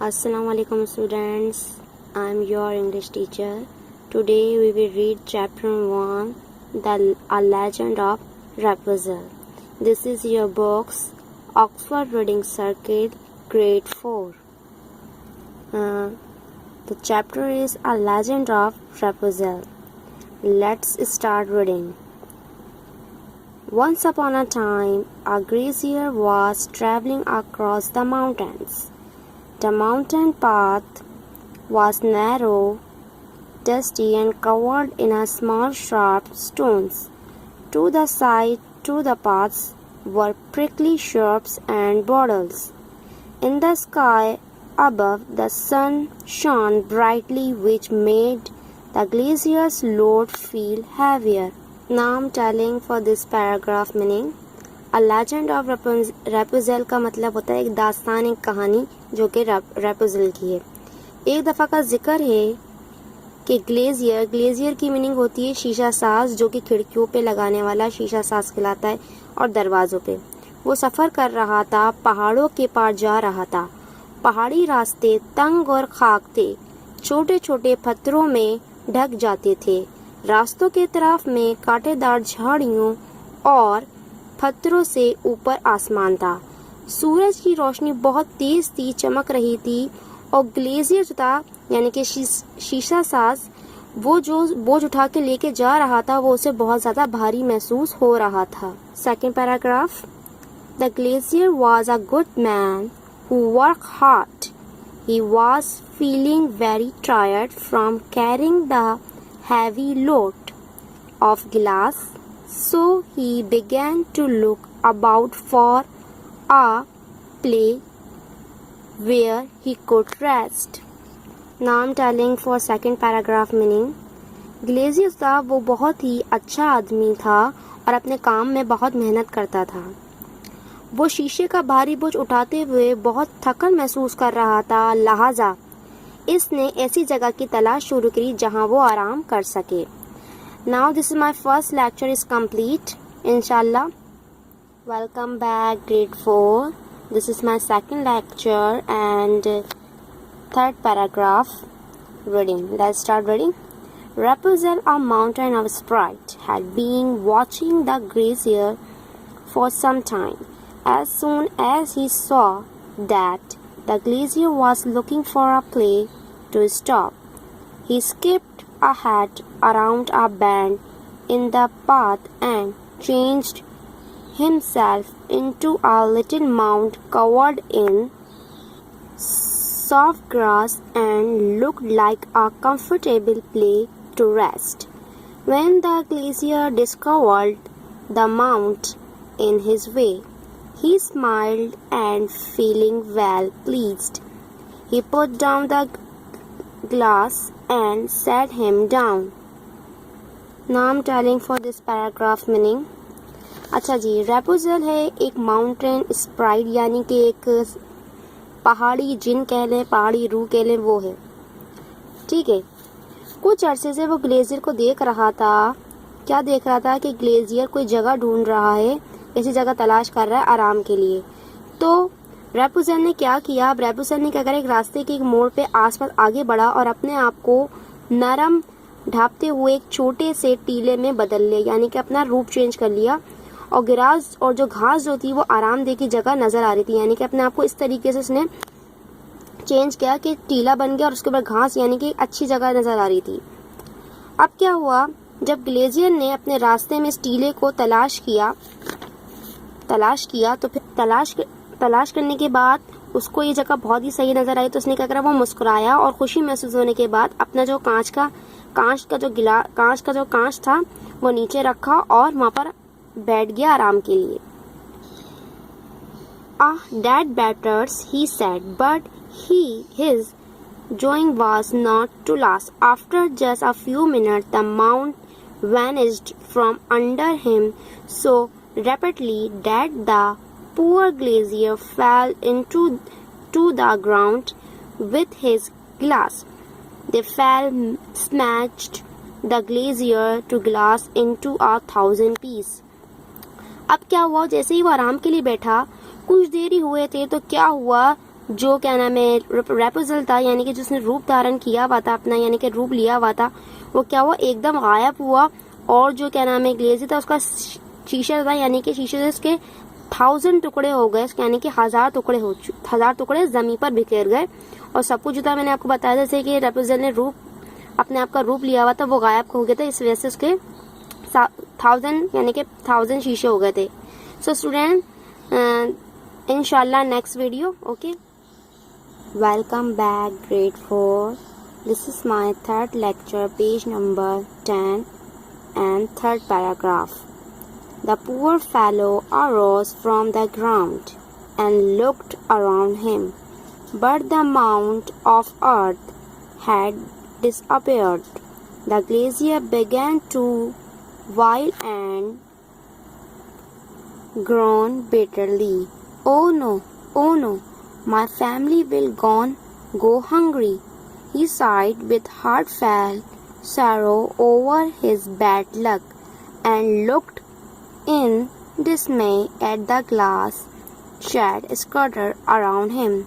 Assalamu alaikum students. I am your English teacher. Today we will read chapter 1, A Legend of Rapunzel. This is your books, Oxford Reading Circuit, Grade 4. The chapter is A Legend of Rapunzel. Let's start reading. Once upon a time, a grazier was traveling across the mountains. The mountain path was narrow, dusty, and covered in a small sharp stones. To the side to the paths were prickly shrubs and borders. In the sky above, the sun shone brightly, which made the glazier's load feel heavier. Now I'm telling for this paragraph meaning. A legend of Rapunzel का मतलब होता है एक दास्तान, एक कहानी जो कि Rapunzel की है। एक दफ़ा का जिक्र है कि ग्लेजियर की मीनिंग होती है शीशा साज, जो कि खिड़कियों पे लगाने वाला शीशा साज कहलाता है और दरवाज़ों पे। वो सफ़र कर रहा था, पहाड़ों के पार जा रहा था। पहाड़ी रास्ते तंग और खाक थे, छोटे छोटे पत्थरों में ढक जाते थे। रास्तों के तरफ में कांटेदार झाड़ियों और पत्थरों से ऊपर आसमान था। सूरज की रोशनी बहुत तेज थी, चमक रही थी और ग्लेजियर जो था यानी कि शीशा साज वो जो बोझ उठा के लेके जा रहा था वो उसे बहुत ज्यादा भारी महसूस हो रहा था। Second paragraph. The glazier was a good man who work hard. He was feeling very tired from carrying the heavy load of glass, so he began to look about for a place where he could rest. Now I'm telling for second paragraph meaning. Glazier था वो बहुत ही अच्छा आदमी था और अपने काम में बहुत मेहनत करता था। वो शीशे का भारी बोझ उठाते हुए बहुत थकन महसूस कर रहा था, लिहाजा इसने ऐसी जगह की तलाश शुरू की जहां वो आराम कर सके। Now this is my first lecture is complete, inshallah. Welcome back grade 4. This is my second lecture and third paragraph reading. Let's start reading. Rapunzel, a mountain of sprite, had been watching the grazier for some time. As soon as he saw that the glazier was looking for a place to stop, he skipped ahead around a bend in the path and changed himself into a little mound covered in soft grass and looked like a comfortable place to rest. When the glazier discovered the mound in his way, he smiled and, feeling well pleased, he put down the glass and sat him down. Now I'm telling for this paragraph meaning. अच्छा जी, रेपुजल है एक mountain Sprite यानी कि एक पहाड़ी जिन कह लें, पहाड़ी रूह कह लें, वो है। ठीक है। कुछ अरसे से वो ग्लेजियर को देख रहा था। क्या देख रहा था कि ग्लेजियर कोई जगह ढूंढ रहा है, ऐसी जगह तलाश कर रहा है आराम के लिए। तो रेपुजल ने क्या किया, अब रेपुजल ने क्या करा, एक रास्ते के एक मोड़ पे आसपास आगे बढ़ा और अपने आप को नरम ढापते हुए एक छोटे से टीले में बदल लिया, यानी कि अपना रूप चेंज कर लिया। और ग्रास और जो घास जो थी वो आरामदेह की जगह नजर आ रही थी, यानी कि अपने आप को इस तरीके से उसने चेंज किया कि टीला बन गया और उसके ऊपर घास यानी कि अच्छी जगह नजर आ रही थी। अब क्या हुआ, जब ग्लेजियर ने अपने रास्ते में इस टीले को तलाश किया तो फिर तलाश करने के बाद उसको ये जगह बहुत ही सही नजर आई। तो उसने क्या करा, वो मुस्कुराया और खुशी महसूस होने के बाद अपना जो कांच का जो कांच था वो नीचे रखा और वहां पर बैठ गया आराम के लिए। That batters, he said, but his joy was not to last. After just a few minutes, the mound vanished from under him so rapidly that the poor glazier fell into the ground with his glass. They fell smashed the glazier to glass into 1,000 pieces. अब क्या हुआ, जैसे ही वो आराम के लिए बैठा, कुछ देर ही हुए थे तो क्या हुआ, जो क्या नाम है रेपुजल था, यानी कि जिसने रूप धारण किया हुआ था अपना, यानी कि रूप लिया हुआ था, वो क्या हुआ, एकदम गायब हुआ। और जो क्या नाम है ग्लेजियर था, उसका शीशा था, यानी कि शीशे से उसके 1000 टुकड़े हो गए, यानी कि 1000 टुकड़े जमीन पर बिखेर गए। और सब कुछ जो था मैंने आपको बताया, जैसे कि रेपुजल ने रूप अपने आप का रूप लिया हुआ था, वो गायब हो गया था, इस वजह से उसके 1000 यानी कि 1000 शीशे हो गए थे। सो स्टूडेंट, इंशाल्लाह next video. Okay, welcome back grade 4। This is my third lecture, page number 10 and third paragraph. The poor fellow arose from the ground and looked around him, but the mound of earth had disappeared. The glazier began to wail and groan bitterly. Oh no, my family will go hungry. He sighed with heartfelt sorrow over his bad luck and looked in dismay at the glass shed scattered around him.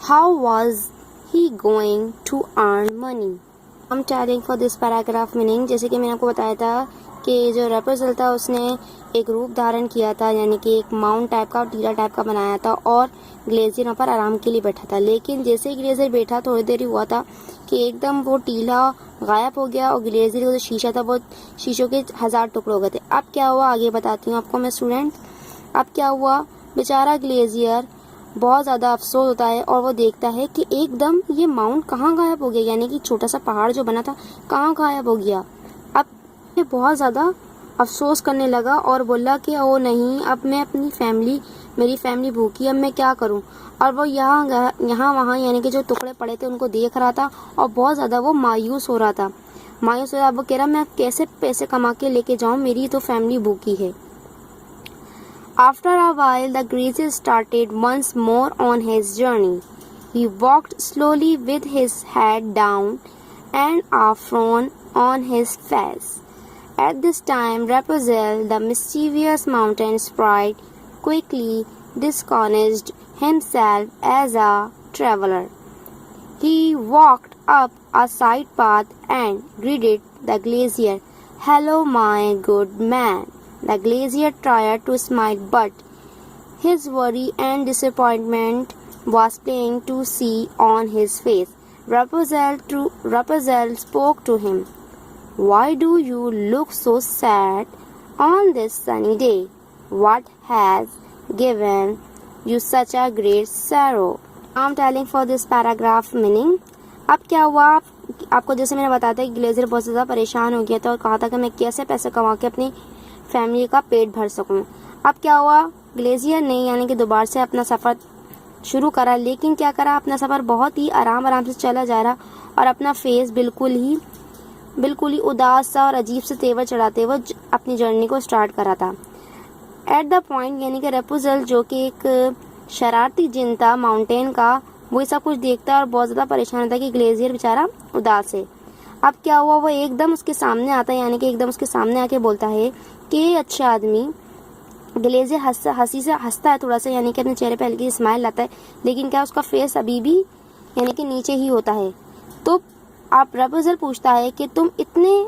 How was he going to earn money? I'm telling for this paragraph meaning, जैसे कि मैंने आपको बताया था कि जो रेपुजल था उसने एक रूप धारण किया था, यानी कि एक माउंट टाइप का, टीला टाइप का बनाया था, और ग्लेजियर वहाँ पर आराम के लिए बैठा था। लेकिन जैसे ही ग्लेजियर बैठा, थोड़ी देर हुआ था कि एकदम वो टीला गायब हो गया और ग्लेजियर का जो शीशा था वो शीशों के 1000 टुकड़े हो गए थे। अब क्या हुआ आगे बताती हूँ आपको मैं स्टूडेंट। अब क्या हुआ, बेचारा ग्लेजियर बहुत ज़्यादा अफसोस होता है और वो देखता है कि एकदम ये माउंट कहाँ गायब हो गया, यानी कि छोटा सा पहाड़ जो बना था कहाँ गायब हो गया। अब ये बहुत ज़्यादा अफसोस करने लगा और बोला कि ओ नहीं, अब मैं मेरी फैमिली भूखी, अब मैं क्या करूं। और वो यहाँ वहाँ यानी कि जो टुकड़े पड़े थे उनको देख रहा था और बहुत ज़्यादा वो मायूस हो रहा था। वो कह रहा मैं कैसे पैसे कमा के लेके जाऊं, मेरी तो फैमिली भूखी है। After a while, the grazier started once more on his journey. He walked slowly with his head down and a frown on his face. At this time, Rapunzel, the mischievous mountain sprite, quickly disguised himself as a traveler. He walked up a side path and greeted the glazier. "Hello, my good man." The glazier tried to smile, but his worry and disappointment was plain to see on his face. Rapunzel spoke to him. "Why do you look so sad on this sunny day? What has given you such a great sorrow?" I'm telling for this paragraph meaning. अब क्या हुआ, आपको जैसे मैंने बताया था कि glazier बहुत ज़्यादा परेशान हो गया था और कहा था कि मैं कैसे पैसे कमा के अपनी फैमिली का पेट भर सकूं। अब क्या हुआ, ग्लेजियर ने यानी कि दोबारा से अपना सफ़र शुरू करा, लेकिन क्या करा, अपना सफ़र बहुत ही आराम से चला जा रहा और अपना फेस बिल्कुल ही उदास सा और अजीब से तेवर चढ़ाते हुए अपनी जर्नी को स्टार्ट करा था। एट द पॉइंट यानी कि रेपुजल जो कि एक शरारती जिन था माउंटेन का, वो सब कुछ देखता और बहुत ज़्यादा परेशान था कि ग्लेजियर बेचारा उदास है। अब क्या हुआ, वो एकदम उसके सामने आता है, यानी कि एकदम उसके सामने आके बोलता है कि अच्छा आदमी। ग्लेजियर हंसी से हंसता है थोड़ा सा, यानी कि अपने चेहरे पे हल्की स्माइल लाता है, लेकिन क्या उसका फेस अभी भी यानी कि नीचे ही होता है। तो आप रेपुजल पूछता है कि तुम इतने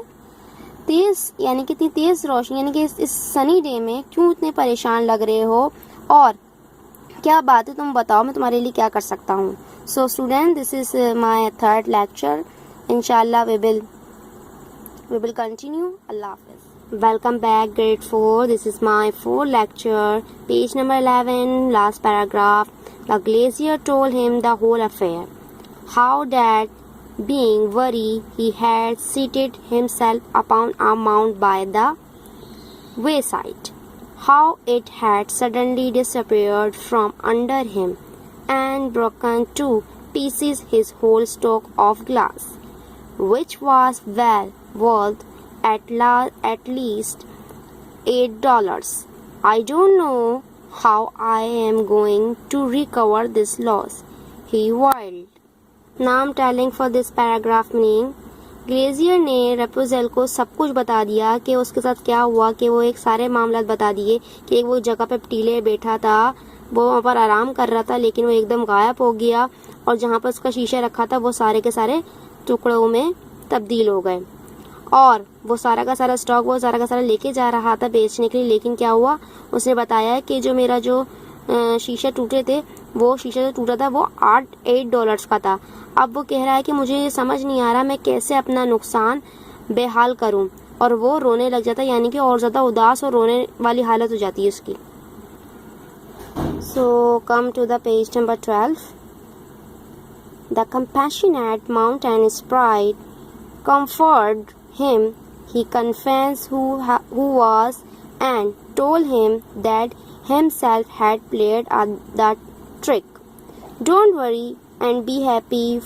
तेज यानी कि इतनी तेज रोशनी यानी कि इस सनी डे में क्यों इतने परेशान लग रहे हो, और क्या बात है तुम बताओ, मैं तुम्हारे लिए क्या कर सकता हूँ। So student, this is my third lecture. इंशाल्लाह वी विल कंटिन्यू। अल्लाह हाफिज़। Welcome back grade 4. This is my fourth lecture, page number 11, last paragraph. The glazier told him the whole affair. How that, being worried, he had seated himself upon a mound by the wayside. How it had suddenly disappeared from under him and broken to pieces his whole stock of glass, which was well worth at least $8. "I don't know how I am going to recover this loss," he wailed. Now I'm telling for this paragraph meaning. Glazier ने रेपुजल को सब कुछ बता दिया कि उसके साथ क्या हुआ, कि वो एक सारे मामला बता दिए कि वो जगह पे टीले बैठा था वो वहाँ पर आराम कर रहा था, लेकिन वो एकदम गायब हो गया और जहाँ पर उसका शीशा रखा था वो सारे के सारे टुकड़ों में तब्दील हो गए। और वो सारा का सारा स्टॉक वो सारा का सारा लेके जा रहा था बेचने के लिए, लेकिन क्या हुआ, उसने बताया कि जो मेरा जो शीशा टूटे थे, वो शीशा जो टूटा था वो $8 का था। अब वो कह रहा है कि मुझे ये समझ नहीं आ रहा मैं कैसे अपना नुकसान बेहाल करूं, और वो रोने लग जाता है, यानी कि और ज़्यादा उदास और रोने वाली हालत हो जाती है उसकी। So come to the page number 12. The compassionate mountain sprite comforted him. He confessed who was and told him that himself had played the trick. Don't worry and be happy,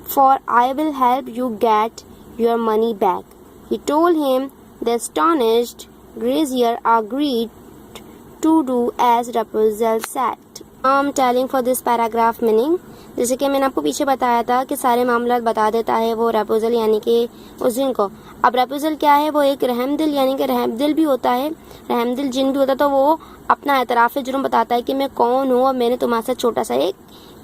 for I will help you get your money back. He told him. The astonished grazier agreed to do as Rapunzel said. I'm telling for this paragraph meaning. जैसे कि मैंने आपको पीछे बताया था कि सारे मामला बता देता है वो रेपुजल यानी कि उस जिन को। अब रेपुजल क्या है, वो एक रहमदिल यानी कि रहमदिल भी होता है, रहमदिल जिन भी होता है। तो वो अपना एतराफ़ जुर्म बताता है कि मैं कौन हूँ और मैंने तुम्हारे साथ छोटा सा एक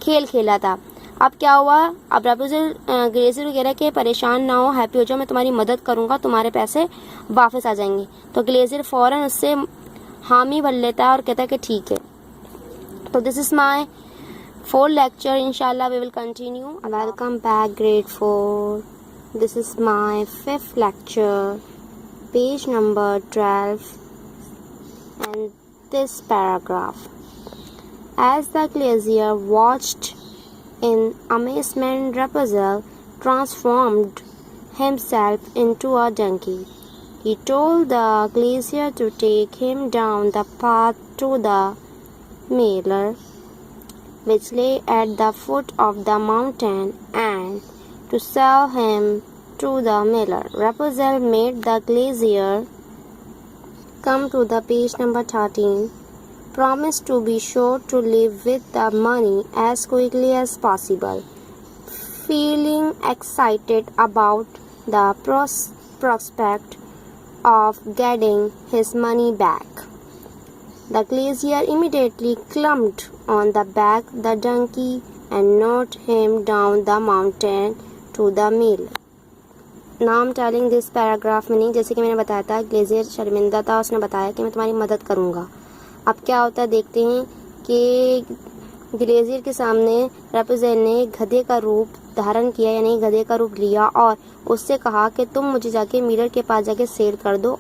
खेल खेला था। अब क्या हुआ, अब रेपुजल ग्रेज़ियर कह रहा है कि परेशान ना हो, हैप्पी हो जाओ, मैं तुम्हारी मदद करूँगा, तुम्हारे पैसे वापस आ जाएंगे। तो ग्लेज़ियर फ़ौरन उससे हामी भर लेता है और कहता है कि ठीक है। तो this is my 4th lecture. Inshallah we will continue. Welcome back grade 4. This is my 5th lecture, page number 12, and this paragraph. As the glazier watched in amazement, Rapunzel transformed himself into a donkey. He told the glazier to take him down the path to the mailer, which lay at the foot of the mountain, and to sell him to the miller. Rapunzel made the glazier come to the page number 13. Promise to be sure to leave with the money as quickly as possible. Feeling excited about the prospect of getting his money back, the glazier immediately climbed on the back the donkey and knocked him down the mountain to the mill. Now I'm telling this paragraph meaning. जैसे कि मैंने बताया था glazier शर्मिंदा था, उसने बताया कि मैं तुम्हारी मदद करूँगा। अब क्या होता है देखते हैं कि ग्लेजियर के सामने रेपुजल ने गधे का रूप धारण किया, यानी गधे का रूप लिया और उससे कहा कि तुम मुझे जाके मिलर के पास जाके सेल कर दो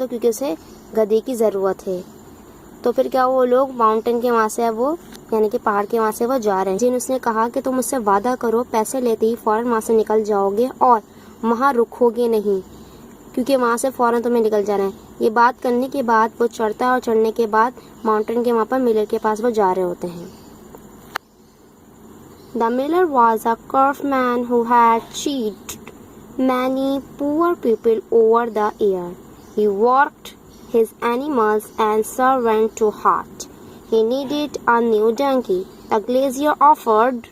क्योंकि उसे गधे की ज़रूरत है। तो फिर क्या वो लोग माउंटेन के वहाँ से वो यानी कि पहाड़ के वहाँ से वो जा रहे हैं। जिन उसने कहा कि तुम मुझसे वादा करो, पैसे लेते ही फ़ौरन वहाँ से निकल जाओगे और वहाँ रुकोगे नहीं, क्योंकि वहाँ से फ़ौरन तुम्हें निकल जाना है। ये बात करने के बाद वो चढ़ता है और चढ़ने के बाद माउंटेन के वहाँ पर मिलर के पास वो जा रहे होते हैं। The miller was a craftsman who had cheated many poor people over the year. He worked his animals and servants to heart. He needed a new donkey. The glazier offered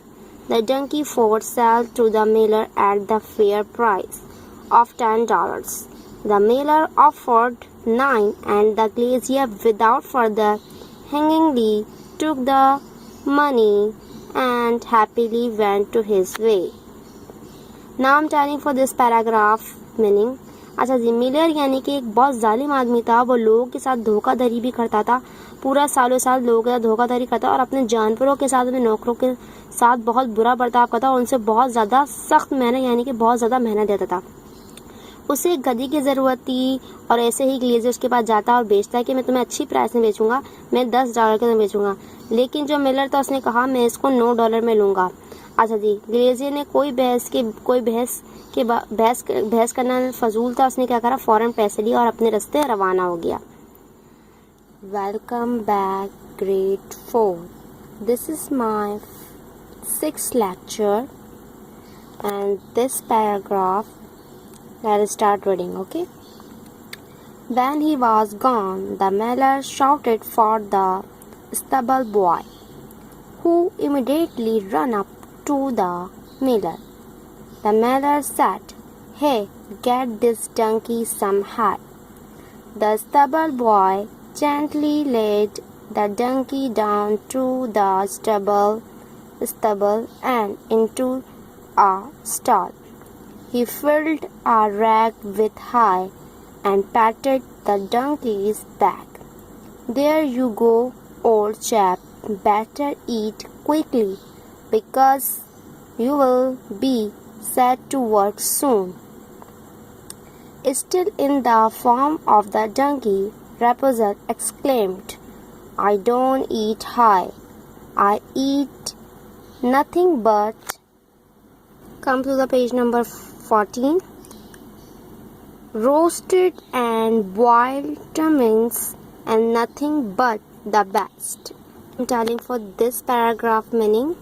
the donkey for sale to the miller at the fair price of $10. The miller offered 9, and the glazier, without further hangingly, took the money and happily went to his way. Now I'm telling for this paragraph meaning. अच्छा जी, Miller यानी कि एक बहुत जालिम आदमी था। वो लोगों के साथ धोखाधड़ी भी करता था, पूरा सालों साल लोगों के साथ धोखाधड़ी करता और अपने जानवरों के साथ, अपने नौकरों के साथ बहुत बुरा बर्ताव करता और उनसे बहुत ज़्यादा सख्त मेहनत यानी कि बहुत ज़्यादा मेहनत देता था। उसे एक गधी की ज़रूरत थी और ऐसे ही ग्लेजियर उसके पास जाता और बेचता है कि मैं तुम्हें अच्छी प्राइस में बेचूंगा, मैं $10 के में बेचूंगा। लेकिन जो मिलर था उसने कहा मैं इसको $9 में लूँगा। अच्छा जी, ग्लेजियर ने बहस करना फजूल था, उसने क्या करा, फ़ौरन पैसे लिए और अपने रास्ते रवाना हो गया। Welcome back grade 4. This is my 6th lecture and this paragraph. Let us start reading, okay? When he was gone, the miller shouted for the stable boy, who immediately ran up to the miller. The miller said, "Hey, get this donkey some hay." The stable boy gently laid the donkey down to the stubble and into a stall. He filled a rag with hay and patted the donkey's back. "There you go, old chap. Better eat quickly, because you will be set to work soon." Still in the form of the donkey, Rapunzel exclaimed, "I don't eat hay. I eat nothing but..." Come to the page number 14. "Roasted and boiled trimmings and nothing but the best." I'm telling for this paragraph meaning.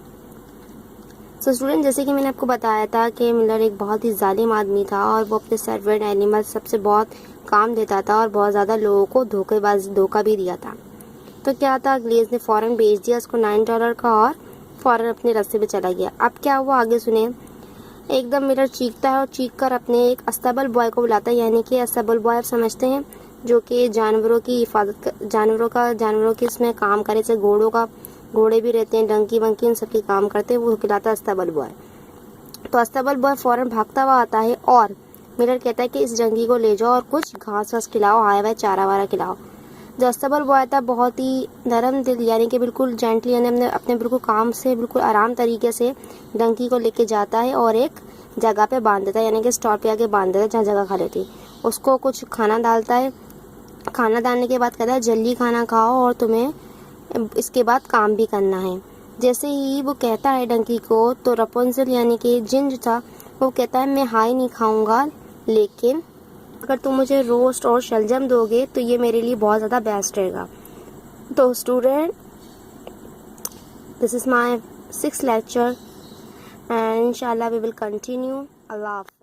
So student, जैसे कि मैंने आपको बताया था कि Miller एक बहुत ही जालिम आदमी था और वो अपने सर्वेंट एनिमल सबसे बहुत काम देता था और बहुत ज़्यादा लोगों को धोखा भी दिया था। तो क्या था, ग्लेज ने फ़ौरन बेच दिया उसको $9 का और फ़ौरन अपने रास्ते पे चला गया। अब क्या हुआ आगे सुने। एकदम मिलर चीखता है और चीख कर अपने एक अस्तबल बॉय को बुलाता है, यानी कि अस्तबल बॉय आप समझते हैं जो कि जानवरों की हिफाजत, जानवरों के इसमें काम करे, जैसे घोड़े भी रहते हैं, डंकी वंकी, इन सबकी काम करते हैं, वो खिलाता है अस्तबल बॉय। तो अस्तबल बॉय फौरन भागता हुआ आता है और मिलर कहता है कि इस डंकी को ले जाओ और कुछ घास वास खिलाओ, हाय वाय चारा वारा खिलाओ। जो अस्तबल बॉय था बहुत ही नरम दिल, यानी कि बिल्कुल जेंटली, यानी अपने बिल्कुल काम से बिल्कुल आराम तरीके से डंकी को लेके जाता है और एक जगह पे बांध देता है, यानी कि स्टॉल पे आके बांध देता है जहाँ जगह खाली थी। उसको कुछ खाना डालता है। खाना डालने के बाद कहता है जल्दी खाना खाओ और तुम्हें इसके बाद काम भी करना है। जैसे ही वो कहता है डंकी को, तो रपुंजल यानी कि जिन जो था वो कहता है मैं हाई नहीं खाऊंगा, लेकिन अगर तुम मुझे रोस्ट और शलजम दोगे तो ये मेरे लिए बहुत ज़्यादा बेस्ट रहेगा। तो student, this is my 6th lecture and inshallah we will continue. Allah Hafiz.